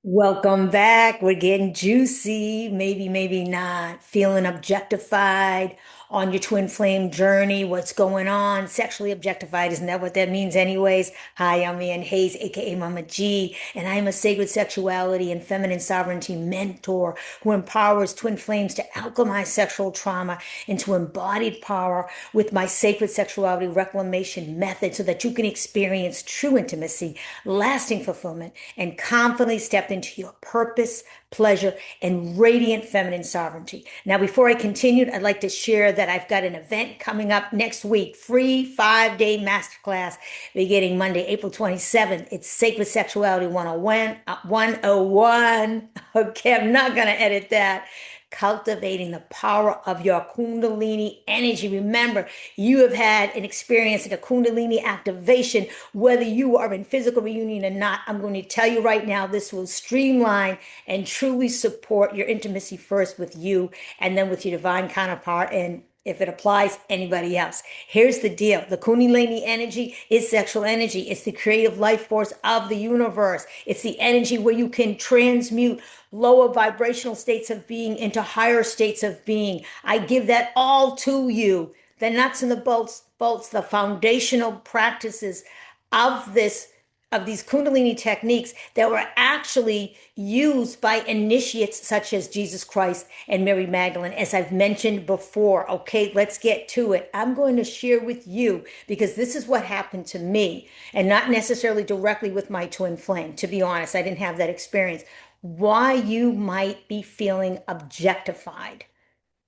Welcome back. We're getting juicy, maybe, maybe not. Feeling objectified on your twin flame journey. What's going on? Sexually objectified. Isn't that what that means, anyways? Hi, I'm Ann Hayes, aka Mama G, and I'm a sacred sexuality and feminine sovereignty mentor who empowers twin flames to alchemize sexual trauma into embodied power with my sacred sexuality reclamation method so that you can experience true intimacy, lasting fulfillment, and confidently step into your purpose, pleasure, and radiant feminine sovereignty. Now, before I continue, I'd like to share that I've got an event coming up next week, free 5-day masterclass beginning Monday, April 27th. It's Sacred Sexuality 101. 101. Okay, I'm not going to edit that. Cultivating the power of your Kundalini energy. Remember, you have had an experience in a Kundalini activation, whether you are in physical reunion or not. I'm going to tell you right now, this will streamline and truly support your intimacy first with you and then with your divine counterpart. And if it applies, anybody else. Here's the deal. The Kundalini energy is sexual energy. It's the creative life force of the universe. It's the energy where you can transmute lower vibrational states of being into higher states of being. I give that all to you. The nuts and the bolts, the foundational practices of these Kundalini techniques that were actually used by initiates such as Jesus Christ and Mary Magdalene, as I've mentioned before. Okay, let's get to it. I'm going to share with you because this is what happened to me, and not necessarily directly with my twin flame. To be honest, I didn't have that experience. Why you might be feeling objectified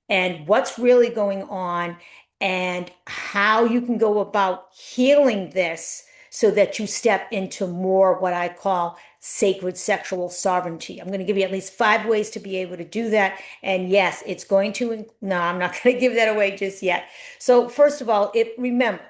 and what's really going on and how you can go about healing this so that you step into more what I call sacred sexual sovereignty. I'm going to give you at least 5 ways to be able to do that. And yes, it's going to, no, I'm not going to give that away just yet. So first of all, remember,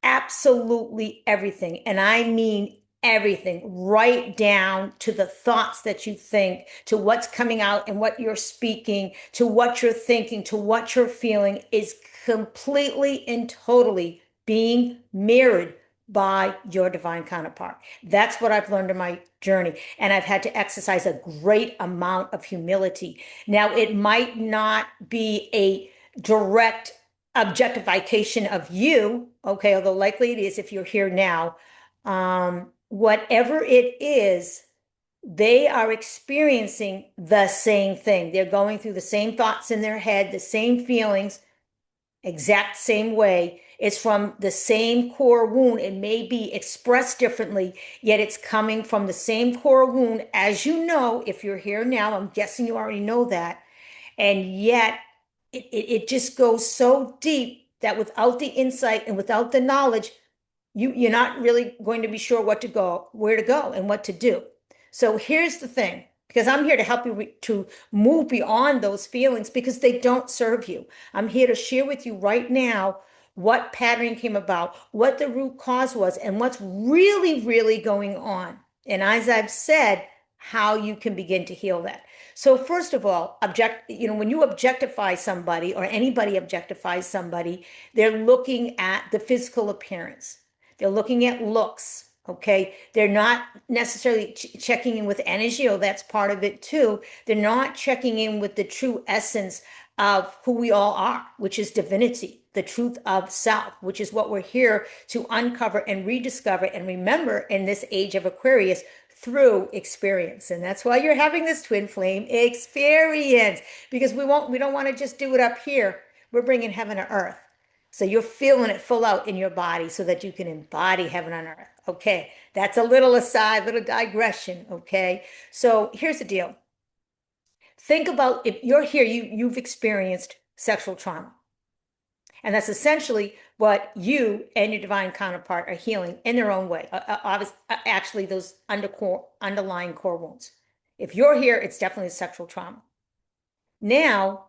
absolutely everything, and I mean everything, right down to the thoughts that you think, to what's coming out and what you're speaking, to what you're thinking, to what you're feeling, is completely and totally being mirrored by your divine counterpart. That's what I've learned in my journey. And I've had to exercise a great amount of humility. Now, it might not be a direct objectification of you, okay, although likely it is if you're here now. Whatever it is, they are experiencing the same thing. They're going through the same thoughts in their head, the same feelings, exact same way. It's from the same core wound. It may be expressed differently, yet it's coming from the same core wound. As you know, if you're here now, I'm guessing you already know that. And yet it just goes so deep that without the insight and without the knowledge, you're not really going to be sure where to go and what to do. So here's the thing, because I'm here to help you to move beyond those feelings because they don't serve you. I'm here to share with you right now what pattern came about, what the root cause was, and what's really, really going on. And as I've said, how you can begin to heal that. So first of all, when you objectify somebody or anybody objectifies somebody, they're looking at the physical appearance. They're looking at looks, okay? They're not necessarily checking in with energy, or that's part of it too. They're not checking in with the true essence of who we all are, which is divinity, the truth of self, which is what we're here to uncover and rediscover and remember in this age of Aquarius through experience. And that's why you're having this twin flame experience, because we don't want to just do it up here. We're bringing heaven to earth. So you're feeling it full out in your body so that you can embody heaven on earth. Okay, that's a little aside, little digression. Okay, so here's the deal. Think about if you're here, you've experienced sexual trauma. And that's essentially what you and your divine counterpart are healing in their own way. Actually, those underlying core wounds. If you're here, it's definitely sexual trauma. Now,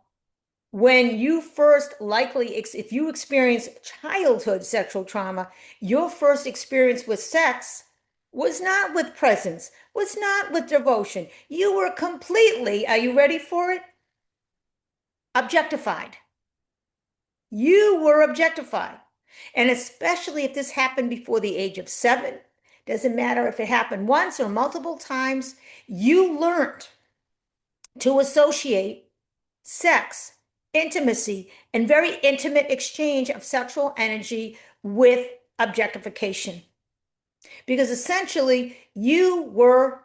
when you first if you experience childhood sexual trauma, your first experience with sex was not with presence, was not with devotion. You were completely, are you ready for it? Objectified. You were objectified. And especially if this happened before the age of 7, Doesn't matter if it happened once or multiple times, you learned to associate sex, intimacy, and very intimate exchange of sexual energy with objectification. Because essentially you weren't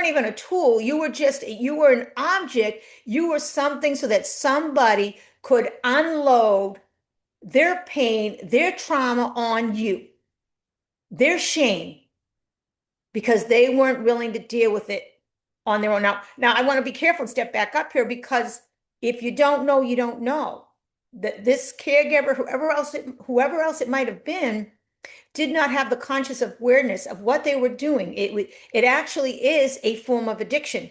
even a tool. You were an object. You were something so that somebody could unload their pain, their trauma on you, their shame, because they weren't willing to deal with it on their own. Now I want to be careful and step back up here, because if you don't know, you don't know. That this caregiver, whoever else it might have been, did not have the conscious awareness of what they were doing. It actually is a form of addiction.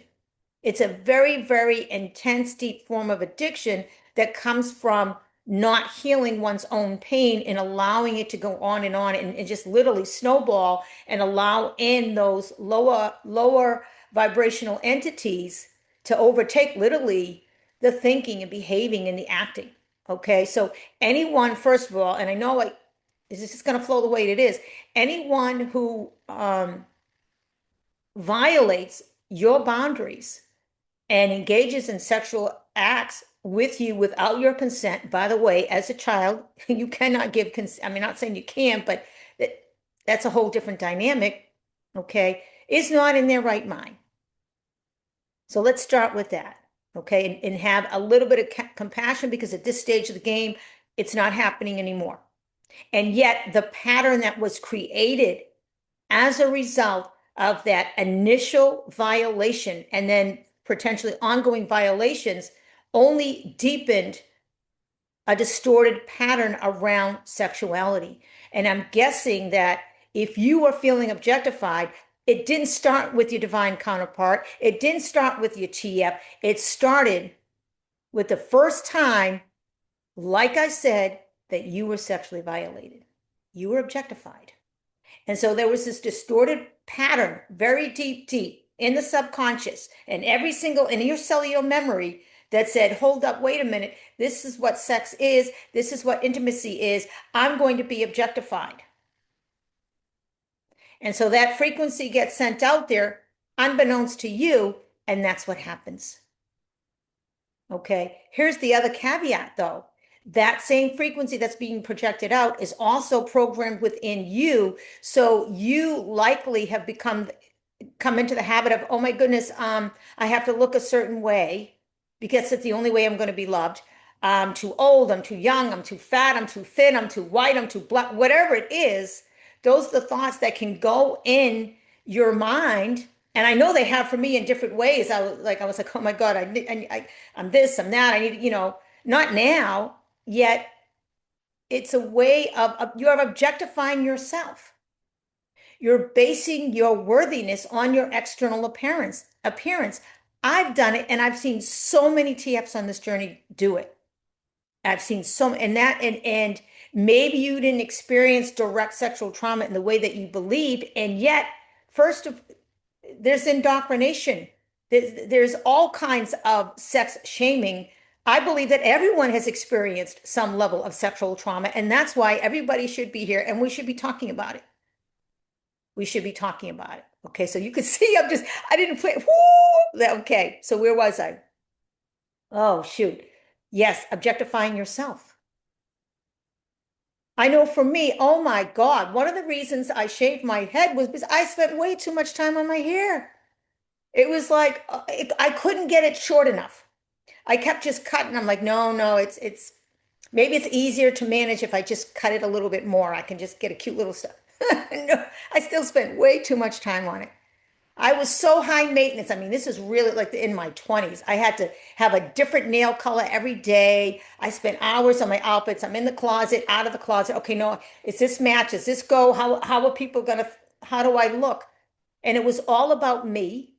It's a very, very intense, deep form of addiction that comes from not healing one's own pain and allowing it to go on and just literally snowball and allow in those lower vibrational entities to overtake literally the thinking and behaving and the acting. Okay, so anyone, first of all, and I know this is just going to flow the way it is, anyone who violates your boundaries and engages in sexual acts with you without your consent. By the way, as a child, you cannot give consent. I mean, not saying you can't, but that's a whole different dynamic, okay, is not in their right mind. So let's start with that, okay, and have a little bit of compassion, because at this stage of the game, it's not happening anymore. And yet the pattern that was created as a result of that initial violation and then potentially ongoing violations only deepened a distorted pattern around sexuality. And I'm guessing that if you are feeling objectified, it didn't start with your divine counterpart. It didn't start with your TF. It started with the first time, like I said, that you were sexually violated. You were objectified. And so there was this distorted pattern, very deep, deep in the subconscious and in your cellular memory, that said, hold up, wait a minute. This is what sex is. This is what intimacy is. I'm going to be objectified. And so that frequency gets sent out there unbeknownst to you, and that's what happens. Okay, here's the other caveat though. That same frequency that's being projected out is also programmed within you. So you likely have come into the habit of, oh my goodness, I have to look a certain way because it's the only way I'm going to be loved. I'm too old, I'm too young, I'm too fat, I'm too thin, I'm too white, I'm too black, whatever it is. Those are the thoughts that can go in your mind. And I know they have for me in different ways. I was like, oh my God, I'm this, I'm that. I need, not now, yet it's a way of you're objectifying yourself. You're basing your worthiness on your external appearance. I've done it, and I've seen so many TFs on this journey do it. I've seen and maybe you didn't experience direct sexual trauma in the way that you believed, and yet, there's indoctrination. There's all kinds of sex shaming. I believe that everyone has experienced some level of sexual trauma, and that's why everybody should be here, and we should be talking about it. We should be talking about it. Okay, so you can see I didn't play. Whoo! Okay, so where was I? Oh, shoot. Yes, objectifying yourself. I know for me, oh my God, one of the reasons I shaved my head was because I spent way too much time on my hair. It was like I couldn't get it short enough. I kept just cutting. I'm like, no, it's maybe it's easier to manage if I just cut it a little bit more. I can just get a cute little stuff. No, I still spent way too much time on it. I was so high maintenance. I mean, this is really like in my 20s. I had to have a different nail color every day. I spent hours on my outfits. I'm in the closet, out of the closet. Okay, no, is this match? Is this go? How are people gonna, how do I look? And it was all about me,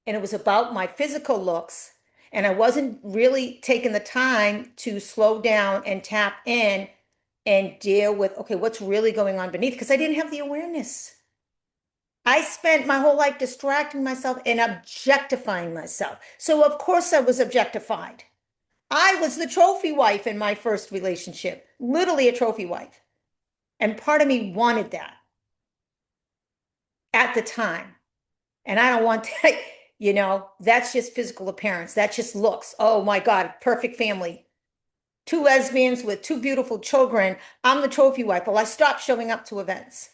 and it was about my physical looks. And I wasn't really taking the time to slow down and tap in and deal with, okay, what's really going on beneath? Because I didn't have the awareness. I spent my whole life distracting myself and objectifying myself. So of course I was objectified. I was the trophy wife in my first relationship, literally a trophy wife. And part of me wanted that. at the time. And I don't want that, that's just physical appearance. That's just looks. Oh my God, perfect family. Two lesbians with two beautiful children. I'm the trophy wife. Well, I stopped showing up to events.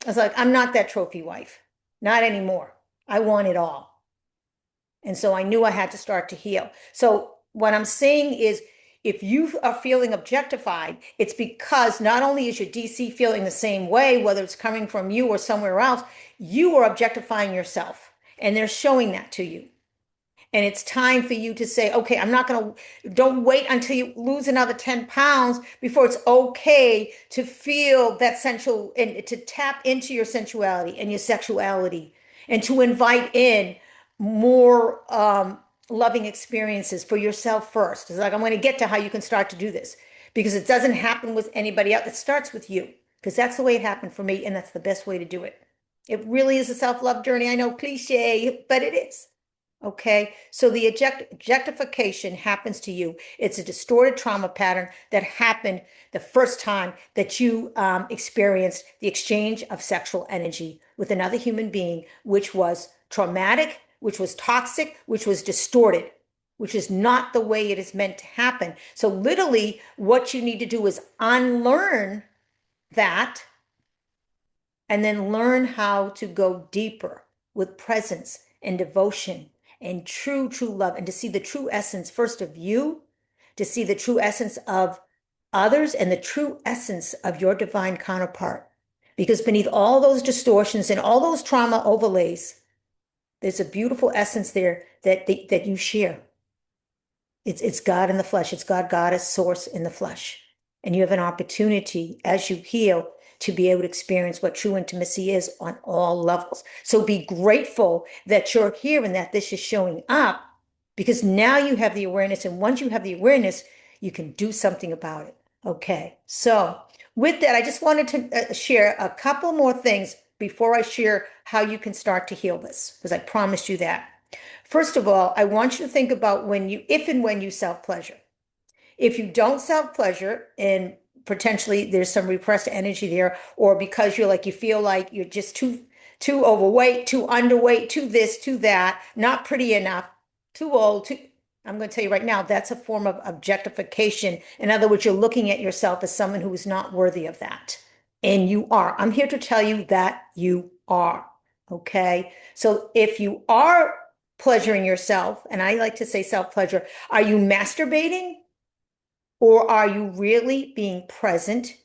I was like, I'm not that trophy wife. Not anymore. I want it all. And so I knew I had to start to heal. So what I'm saying is, if you are feeling objectified, it's because not only is your DC feeling the same way, whether it's coming from you or somewhere else, you are objectifying yourself. And they're showing that to you. And it's time for you to say, okay, don't wait until you lose another 10 pounds before it's okay to feel that sensual and to tap into your sensuality and your sexuality and to invite in more loving experiences for yourself first. It's like, I'm going to get to how you can start to do this because it doesn't happen with anybody else. It starts with you because that's the way it happened for me. And that's the best way to do it. It really is a self-love journey. I know, cliche, but it is. Okay, so the objectification happens to you. It's a distorted trauma pattern that happened the first time that you experienced the exchange of sexual energy with another human being, which was traumatic, which was toxic, which was distorted, which is not the way it is meant to happen. So literally what you need to do is unlearn that and then learn how to go deeper with presence and devotion and true love, and to see the true essence first of you, to see the true essence of others and the true essence of your divine counterpart. Because beneath all those distortions and all those trauma overlays, there's a beautiful essence there that you share. It's God in the flesh. It's God, Goddess, source in the flesh. And you have an opportunity as you heal to be able to experience what true intimacy is on all levels. So be grateful that you're here and that this is showing up, because now you have the awareness. And once you have the awareness, you can do something about it. Okay. So with that, I just wanted to share a couple more things before I share how you can start to heal this, because I promised you that. First of all, I want you to think about if and when you self-pleasure. If you don't self-pleasure and potentially there's some repressed energy there, or because you feel like you're just too overweight, too underweight, too this, too that, not pretty enough, too old, I'm going to tell you right now, that's a form of objectification. In other words, you're looking at yourself as someone who is not worthy of that. And you are. I'm here to tell you that you are. Okay. So if you are pleasuring yourself, and I like to say self-pleasure, are you masturbating? Or are you really being present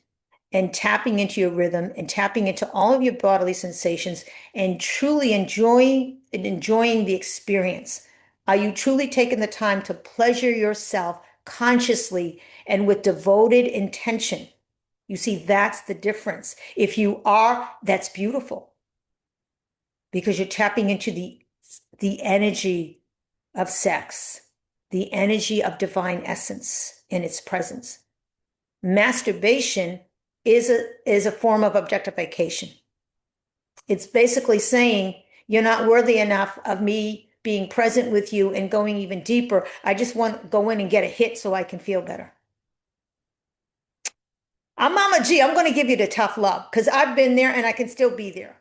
and tapping into your rhythm and tapping into all of your bodily sensations and truly enjoying the experience? Are you truly taking the time to pleasure yourself consciously and with devoted intention? You see, that's the difference. If you are, that's beautiful, because you're tapping into the energy of sex, the energy of divine essence in its presence. Masturbation is a form of objectification. It's basically saying, you're not worthy enough of me being present with you and going even deeper. I just want to go in and get a hit so I can feel better. I'm Mama G. I'm going to give you the tough love because I've been there and I can still be there.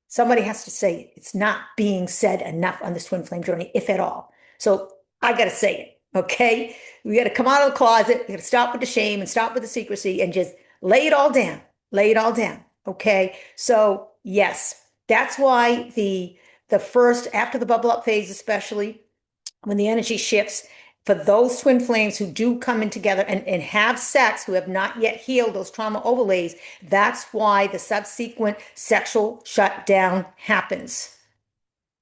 Somebody has to say it. It's not being said enough on this twin flame journey, if at all. So I got to say it, okay? We got to come out of the closet. We got to stop with the shame and stop with the secrecy and just lay it all down. Lay it all down, okay? So yes, that's why the first, after the bubble up phase, especially when the energy shifts, for those twin flames who do come in together and have sex, who have not yet healed those trauma overlays, that's why the subsequent sexual shutdown happens.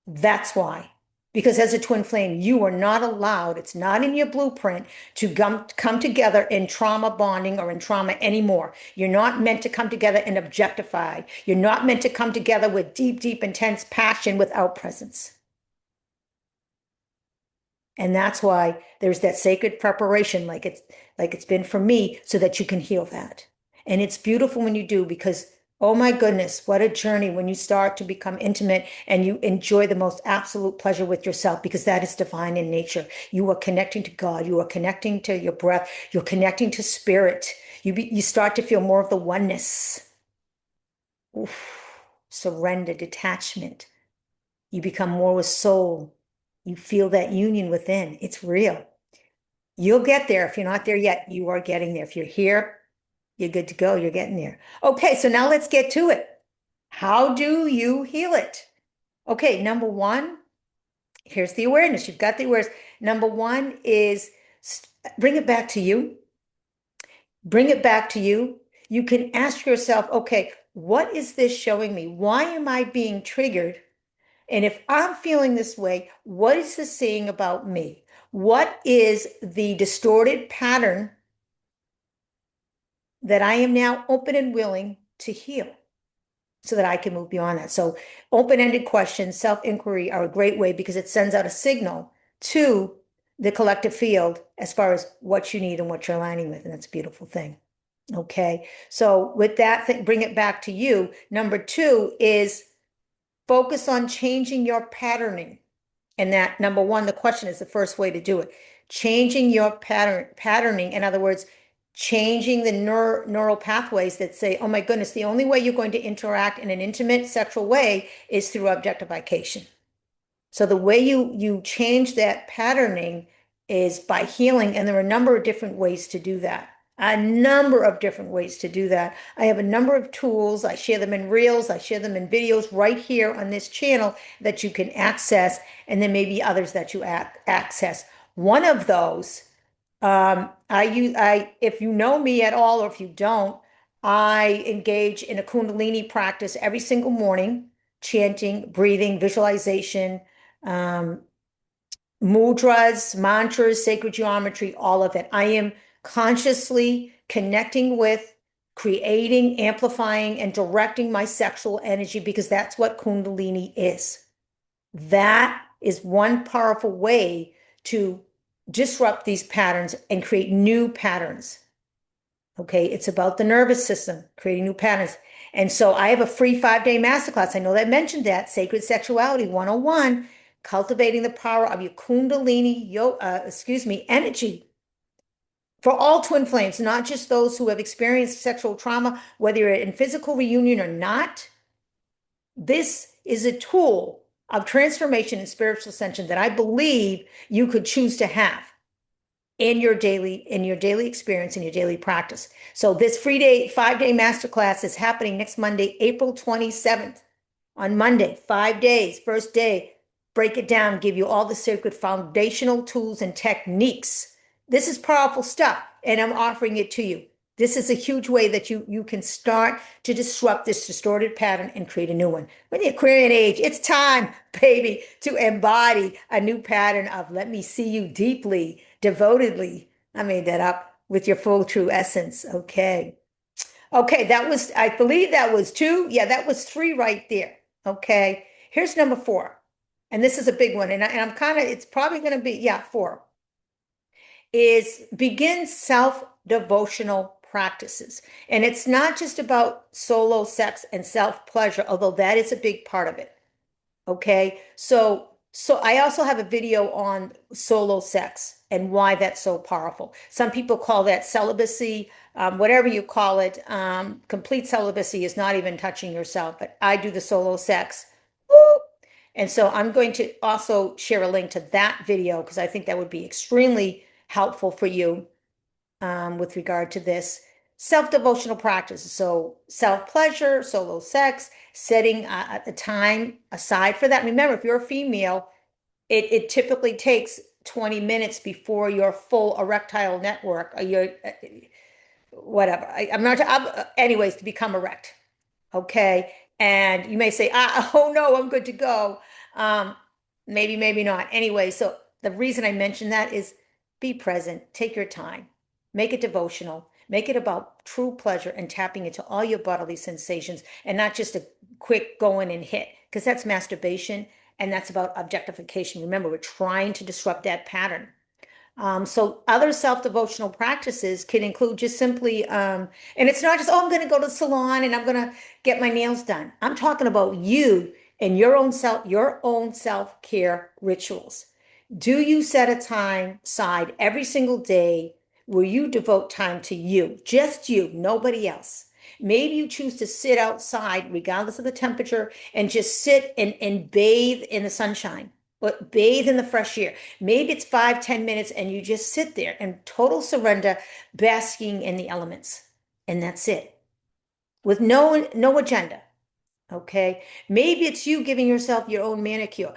That's why. Because as a twin flame, you are not allowed, it's not in your blueprint to come together in trauma bonding or in trauma anymore. You're not meant to come together and objectify. You're not meant to come together with deep, intense passion without presence. And that's why there's that sacred preparation, like it's been for me, so that you can heal that. And it's beautiful when you do, because, oh my goodness, what a journey when you start to become intimate and you enjoy the most absolute pleasure with yourself, because that is divine in nature. You are connecting to God. You are connecting to your breath. You're connecting to spirit. You start to feel more of the oneness. Oof, surrender, detachment. You become more with soul. You feel that union within. It's real. You'll get there. If you're not there yet, you are getting there. If you're here, you're good to go. You're getting there. Okay, so now let's get to it. How do you heal it? Okay, number one, here's the awareness. You've got the awareness. Number one is bring it back to you. Bring it back to you. You can ask yourself, okay, what is this showing me? Why am I being triggered? And if I'm feeling this way, what is this saying about me? What is the distorted pattern that I am now open and willing to heal so that I can move beyond that? So open-ended questions, self-inquiry are a great way because it sends out a signal to the collective field as far as what you need and what you're aligning with. And that's a beautiful thing. Okay. So with that, bring it back to you. Number two is focus on changing your patterning. And that, number one, the question is the first way to do it. Changing your patterning. In other words, changing the neural pathways that say, oh my goodness, the only way you're going to interact in an intimate sexual way is through objectification. So the way you change that patterning is by healing. And there are a number of different ways to do that. A number of different ways to do that. I have a number of tools. I share them in reels. I share them in videos right here on this channel that you can access. And then maybe others that you access. One of those, if you know me at all, or if you don't, I engage in a Kundalini practice every single morning, chanting, breathing, visualization, um, mudras, mantras, sacred geometry, all of it. I am consciously connecting with, creating, amplifying, and directing my sexual energy because that's what Kundalini is. That is one powerful way to disrupt these patterns and create new patterns. Okay, it's about the nervous system, creating new patterns. And so I have a free 5-day masterclass. I know that I mentioned that, Sacred Sexuality 101, cultivating the power of your Kundalini, energy for all twin flames, not just those who have experienced sexual trauma, whether you're in physical reunion or not. This is a tool of transformation and spiritual ascension that I believe you could choose to have in your daily experience, in your daily practice. So this free 5-day masterclass is happening next Monday, April 27th. On Monday, 5 days, first day, break it down, give you all the sacred foundational tools and techniques. This is powerful stuff, and I'm offering it to you. This is a huge way that you can start to disrupt this distorted pattern and create a new one. When the Aquarian age, it's time, baby, to embody a new pattern of let me see you deeply, devotedly. I made that up with your full true essence. Okay. Okay, I believe that was 2. Yeah, that was 3 right there. Okay. Here's number 4. And this is a big one. And I'm it's probably going to be, 4 is begin self-devotional practices. And it's not just about solo sex and self-pleasure, although that is a big part of it. Okay. So I also have a video on solo sex and why that's so powerful. Some people call that celibacy, whatever you call it. Complete celibacy is not even touching yourself, but I do the solo sex. Woo! And so I'm going to also share a link to that video because I think that would be extremely helpful for you with regard to this. Self-devotional practices. So self-pleasure, solo sex, setting a time aside for that. Remember, if you're a female, it typically takes 20 minutes before your full erectile network, or your whatever. Anyways, to become erect. Okay. And you may say, oh no, I'm good to go. Maybe, maybe not. Anyway, so the reason I mention that is be present, take your time, make it devotional, make it about true pleasure and tapping into all your bodily sensations and not just a quick go in and hit, because that's masturbation and that's about objectification. Remember, we're trying to disrupt that pattern. So other self-devotional practices can include just simply, and it's not just, I'm going to go to the salon and I'm going to get my nails done. I'm talking about you and your own self-care rituals. Do you set a time aside every single day where you devote time to you, just you, nobody else? Maybe you choose to sit outside, regardless of the temperature, and just sit and bathe in the sunshine, but bathe in the fresh air. Maybe it's 5, 10 minutes and you just sit there in total surrender, basking in the elements. And that's it. With no agenda. Okay. Maybe it's you giving yourself your own manicure.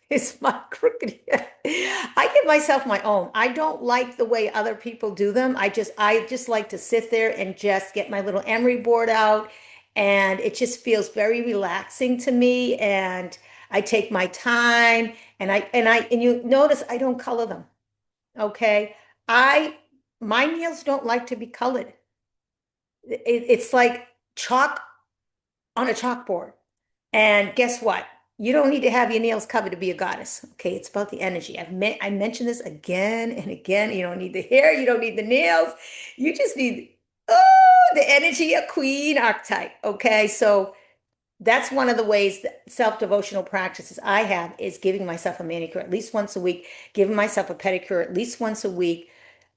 It's my crooked hair. I give myself my own. I don't like the way other people do them. I just like to sit there and just get my little emery board out, and it just feels very relaxing to me. And I take my time, and you notice I don't color them. Okay. I my nails don't like to be colored. It's like chalk on a chalkboard. And guess what? You don't need to have your nails covered to be a goddess. Okay, it's about the energy. I mentioned this again and again. You don't need the hair, you don't need the nails. You just need the energy of queen archetype. Okay, so that's one of the ways that self-devotional practices I have is giving myself a manicure at least once a week, giving myself a pedicure at least once a week.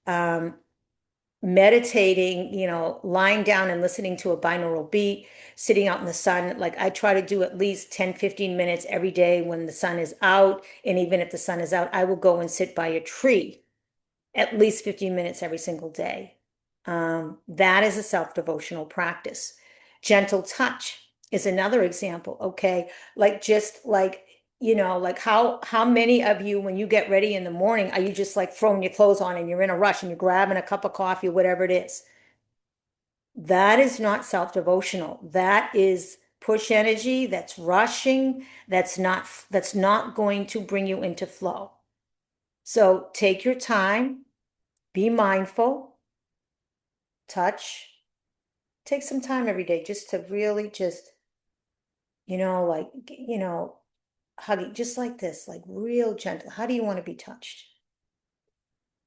Um, Meditating, lying down and listening to a binaural beat, sitting out in the sun. Like I try to do at least 10, 15 minutes every day when the sun is out. And even if the sun is out, I will go and sit by a tree at least 15 minutes every single day. That is a self-devotional practice. Gentle touch is another example. Okay. Like just like, like how many of you, when you get ready in the morning, are you just like throwing your clothes on and you're in a rush and you're grabbing a cup of coffee or whatever it is? That is not self-devotional. That is push energy, that's rushing, that's not going to bring you into flow. So take your time, be mindful, touch, take some time every day just to really just, like, hug, just like this, like real gentle. How do you want to be touched?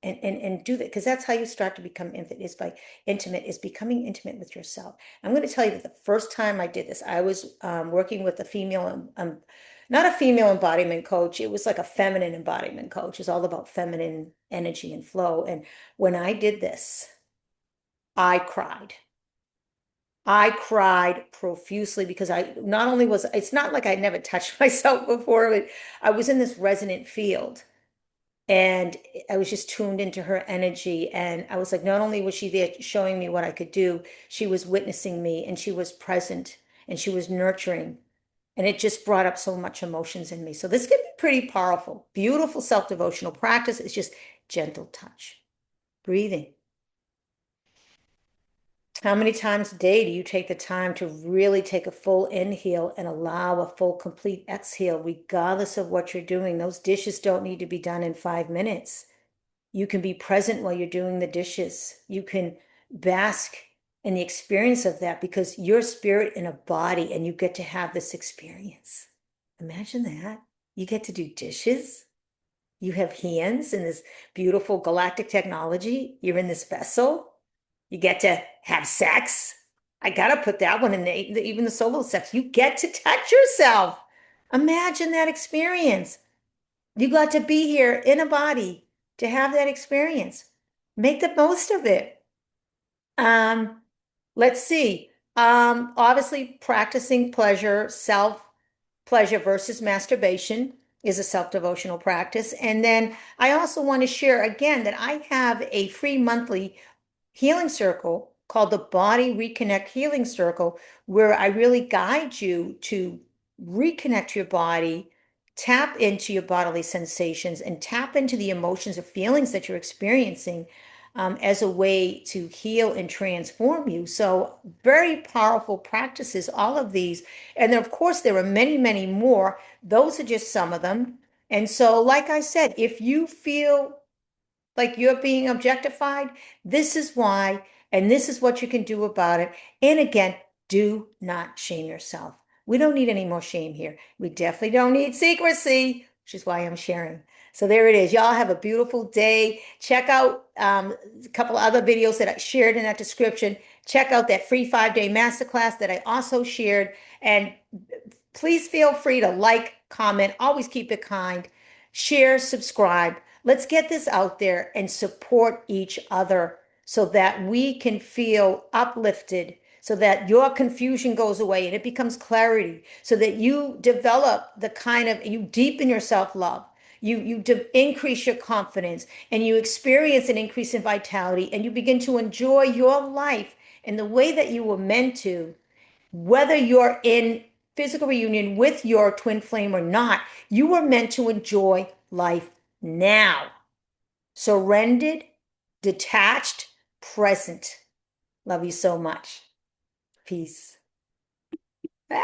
And do that, because that's how you start to become intimate is becoming intimate with yourself. I'm going to tell you that the first time I did this, I was working with a female, not a female embodiment coach. It was like a feminine embodiment coach. It's all about feminine energy and flow. And when I did this, I cried. I cried profusely because it's not like I'd never touched myself before, but I was in this resonant field and I was just tuned into her energy. And I was like, not only was she there showing me what I could do, she was witnessing me and she was present and she was nurturing. And it just brought up so much emotions in me. So this can be pretty powerful. Beautiful self-devotional practice. It's just gentle touch, breathing. How many times a day do you take the time to really take a full inhale and allow a full, complete exhale, regardless of what you're doing? Those dishes don't need to be done in 5 minutes. You can be present while you're doing the dishes. You can bask in the experience of that because you're spirit in a body and you get to have this experience. Imagine that. You get to do dishes. You have hands in this beautiful galactic technology. You're in this vessel. You get to have sex. I gotta put that one in even the solo sex. You get to touch yourself. Imagine that experience. You got to be here in a body to have that experience. Make the most of it. Um, let's see. Obviously, practicing pleasure, self pleasure versus masturbation is a self-devotional practice. And then I also want to share again that I have a free monthly healing circle called the Body Reconnect Healing Circle, where I really guide you to reconnect your body, tap into your bodily sensations, and tap into the emotions or feelings that you're experiencing as a way to heal and transform you. So, very powerful practices, all of these. And then, of course, there are many, many more. Those are just some of them. And so, like I said, if you feel like you're being objectified, this is why, and this is what you can do about it. And again, do not shame yourself. We don't need any more shame here. We definitely don't need secrecy, which is why I'm sharing. So there it is. Y'all have a beautiful day. Check out a couple other videos that I shared in that description. Check out that free 5-day masterclass that I also shared. And please feel free to like, comment, always keep it kind, share, subscribe. Let's get this out there and support each other. so that we can feel uplifted, so that your confusion goes away and it becomes clarity, so that you develop you deepen your self-love, you increase your confidence, and you experience an increase in vitality, and you begin to enjoy your life in the way that you were meant to, whether you're in physical reunion with your twin flame or not. You were meant to enjoy life now. Surrendered, detached, present. Love you so much. Peace. Ah!